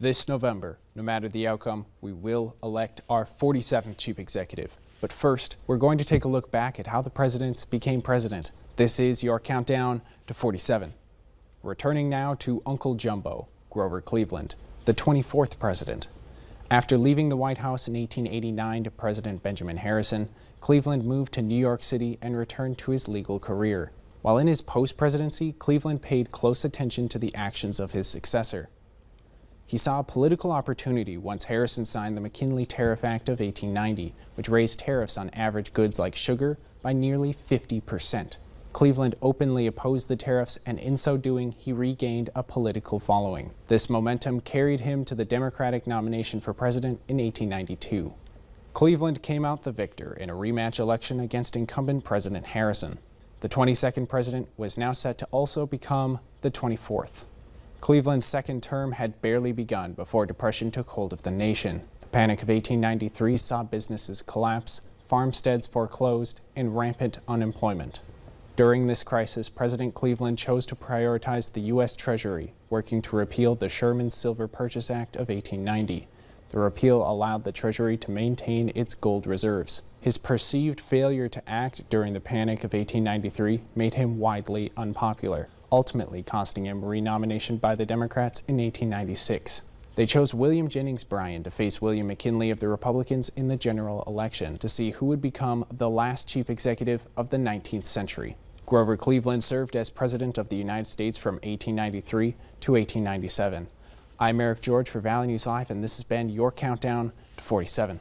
This November, no matter the outcome, we will elect our 47th chief executive. But first, we're going to take a look back at how the presidents became president. This is your countdown to 47. Returning now to Uncle Jumbo, Grover Cleveland, the 24th president. After leaving the White House in 1889 to President Benjamin Harrison, Cleveland moved to New York City and returned to his legal career. While in his post-presidency, Cleveland paid close attention to the actions of his successor. He saw a political opportunity once Harrison signed the McKinley Tariff Act of 1890, which raised tariffs on average goods like sugar by nearly 50%. Cleveland openly opposed the tariffs, and in so doing, he regained a political following. This momentum carried him to the Democratic nomination for president in 1892. Cleveland came out the victor in a rematch election against incumbent President Harrison. The 22nd president was now set to also become the 24th. Cleveland's second term had barely begun before depression took hold of the nation. The Panic of 1893 saw businesses collapse, farmsteads foreclosed, and rampant unemployment. During this crisis, President Cleveland chose to prioritize the U.S. Treasury, working to repeal the Sherman Silver Purchase Act of 1890. The repeal allowed the Treasury to maintain its gold reserves. His perceived failure to act during the Panic of 1893 made him widely unpopular, ultimately costing him renomination by the Democrats in 1896. They chose William Jennings Bryan to face William McKinley of the Republicans in the general election to see who would become the last chief executive of the 19th century. Grover Cleveland served as President of the United States from 1893 to 1897. I'm Eric George for Valley News Live, and this has been your countdown to 47.